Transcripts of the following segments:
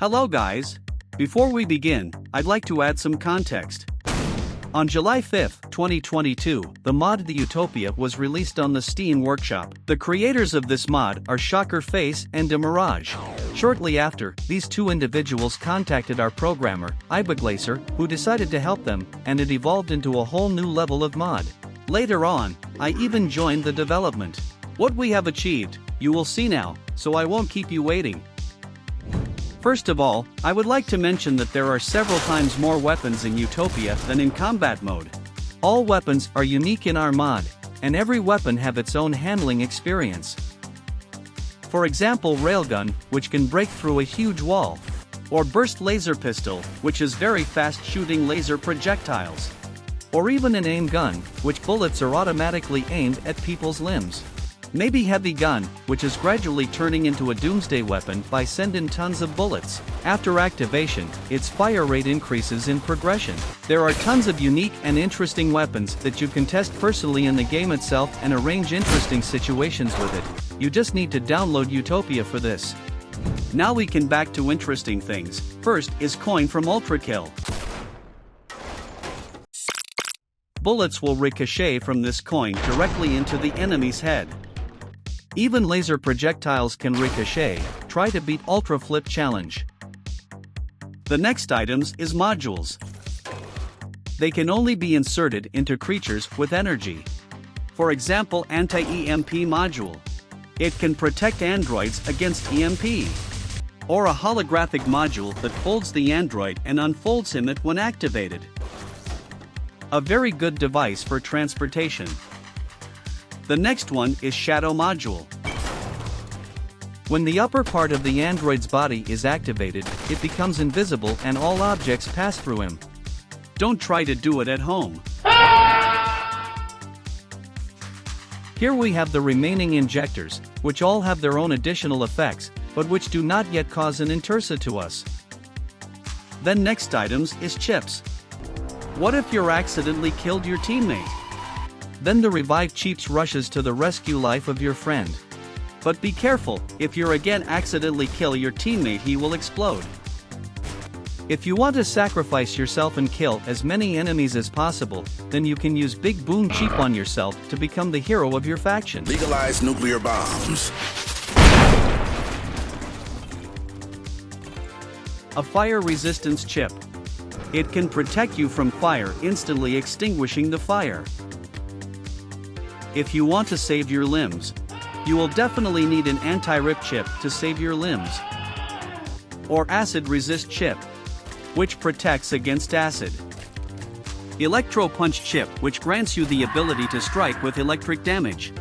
Hello guys! Before we begin, I'd like to add some context. On July 5, 2022, the mod The Utopia was released on the Steam Workshop. The creators of this mod are Shocker Face and Demirage. Shortly after, these two individuals contacted our programmer, Ibaglacer, who decided to help them, and it evolved into a whole new level of mod. Later on, I even joined the development. What we have achieved, you will see now, so I won't keep you waiting. First of all, I would like to mention that there are several times more weapons in Utopia than in combat mode. All weapons are unique in our mod, and every weapon have its own handling experience. For example, railgun, which can break through a huge wall, or burst laser pistol, which is very fast shooting laser projectiles, or even an aim gun, which bullets are automatically aimed at people's limbs. Maybe heavy gun, which is gradually turning into a doomsday weapon by sending tons of bullets. After activation, its fire rate increases in progression. There are tons of unique and interesting weapons that you can test personally in the game itself and arrange interesting situations with it. You just need to download Utopia for this. Now we can back to interesting things. First is coin from Ultrakill. Bullets will ricochet from this coin directly into the enemy's head. Even laser projectiles can ricochet. Try to beat Ultra Flip Challenge. The next items is modules. They can only be inserted into creatures with energy. For example, anti-EMP module. It can protect androids against EMP. Or a holographic module that folds the android and unfolds him when activated. A very good device for transportation. The next one is Shadow Module. When the upper part of the android's body is activated, it becomes invisible and all objects pass through him. Don't try to do it at home. Here we have the remaining injectors, which all have their own additional effects, but which do not yet cause an intersa to us. Then next items is chips. What if you accidentally killed your teammate? Then the revived chips rushes to the rescue life of your friend. But be careful, if you again accidentally kill your teammate, he will explode. If you want to sacrifice yourself and kill as many enemies as possible, then you can use Big Boom Cheap on yourself to become the hero of your faction. Legalize nuclear bombs. A fire resistance chip. It can protect you from fire, instantly extinguishing the fire. If you want to save your limbs, you will definitely need an anti-rip chip to save your limbs. Or acid resist chip, which protects against acid. Electro punch chip, which grants you the ability to strike with electric damage.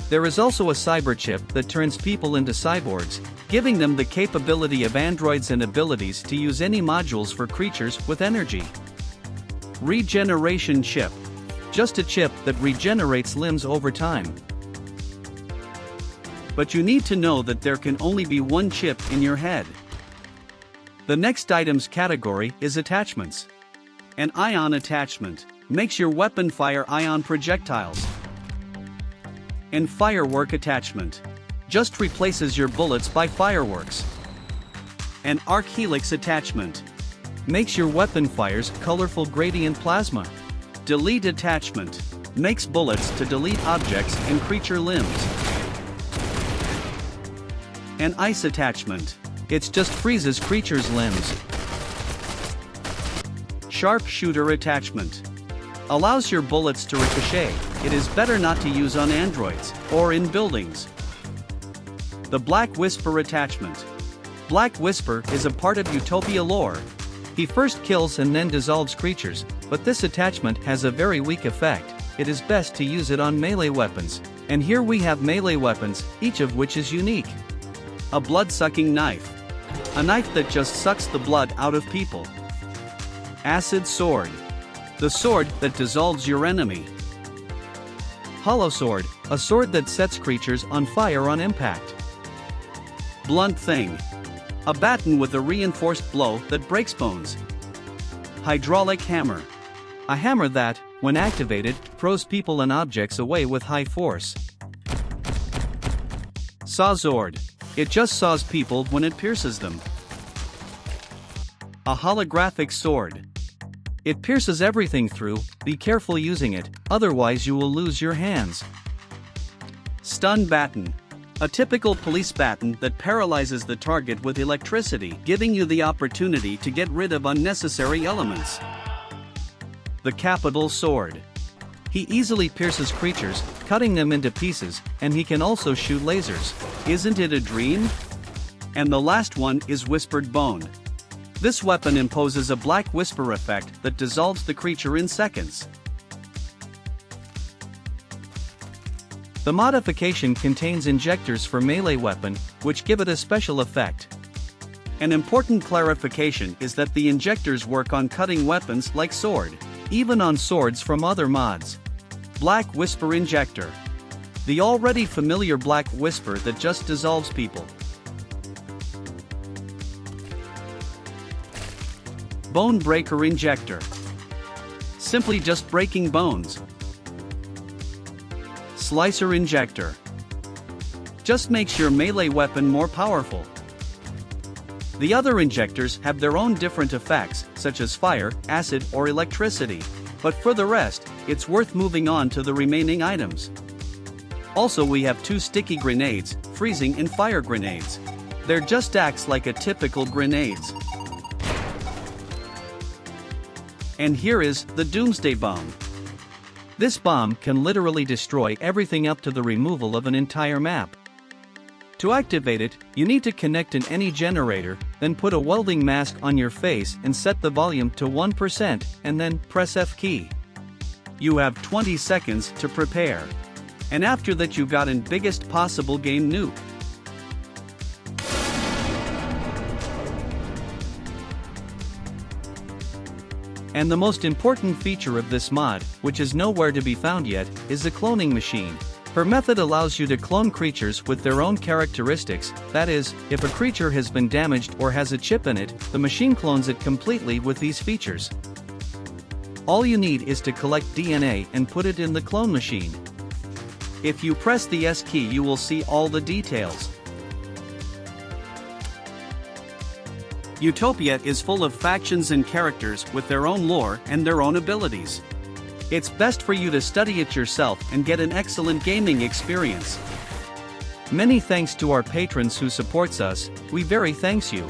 There is also a cyber chip that turns people into cyborgs, giving them the capability of androids and abilities to use any modules for creatures with energy. Regeneration chip. Just a chip that regenerates limbs over time. But you need to know that there can only be one chip in your head. The next items category is attachments. An ion attachment makes your weapon fire ion projectiles. And firework attachment just replaces your bullets by fireworks. An arc helix attachment makes your weapon fires colorful gradient plasma. Delete attachment makes bullets to delete objects and creature limbs. An ice attachment. It just freezes creatures' limbs. Sharpshooter attachment allows your bullets to ricochet. It is better not to use on androids or in buildings. The Black Whisper attachment. Black Whisper is a part of Utopia lore. He first kills and then dissolves creatures, but this attachment has a very weak effect. It is best to use it on melee weapons. And here we have melee weapons, each of which is unique. A blood-sucking knife. A knife that just sucks the blood out of people. Acid sword. The sword that dissolves your enemy. Hollow sword, a sword that sets creatures on fire on impact. Blunt thing. A baton with a reinforced blow that breaks bones. Hydraulic hammer. A hammer that, when activated, throws people and objects away with high force. Sawzord. It just saws people when it pierces them. A holographic sword. It pierces everything through, be careful using it, otherwise you will lose your hands. Stun baton. A typical police baton that paralyzes the target with electricity, giving you the opportunity to get rid of unnecessary elements. The capital sword. He easily pierces creatures, cutting them into pieces, and he can also shoot lasers. Isn't it a dream? And the last one is whispered bone. This weapon imposes a black whisper effect that dissolves the creature in seconds. The modification contains injectors for melee weapon, which give it a special effect. An important clarification is that the injectors work on cutting weapons like sword, even on swords from other mods. Black Whisper Injector. The already familiar black whisper that just dissolves people. Bone Breaker Injector. Simply just breaking bones. Slicer Injector. Just makes your melee weapon more powerful. The other injectors have their own different effects, such as fire, acid, or electricity, but for the rest, it's worth moving on to the remaining items. Also, we have 2 sticky grenades, freezing and fire grenades. They're just acts like a typical grenades. And here is the Doomsday Bomb. This bomb can literally destroy everything up to the removal of an entire map. To activate it, you need to connect an any generator, then put a welding mask on your face and set the volume to 1%, and then press F key. You have 20 seconds to prepare. And after that you got an biggest possible game nuke. And the most important feature of this mod, which is nowhere to be found yet, is the cloning machine. Her method allows you to clone creatures with their own characteristics, that is, if a creature has been damaged or has a chip in it, the machine clones it completely with these features. All you need is to collect DNA and put it in the clone machine. If you press the S key you will see all the details. Utopia is full of factions and characters with their own lore and their own abilities. It's best for you to study it yourself and get an excellent gaming experience. Many thanks to our patrons who supports us, we very thanks you.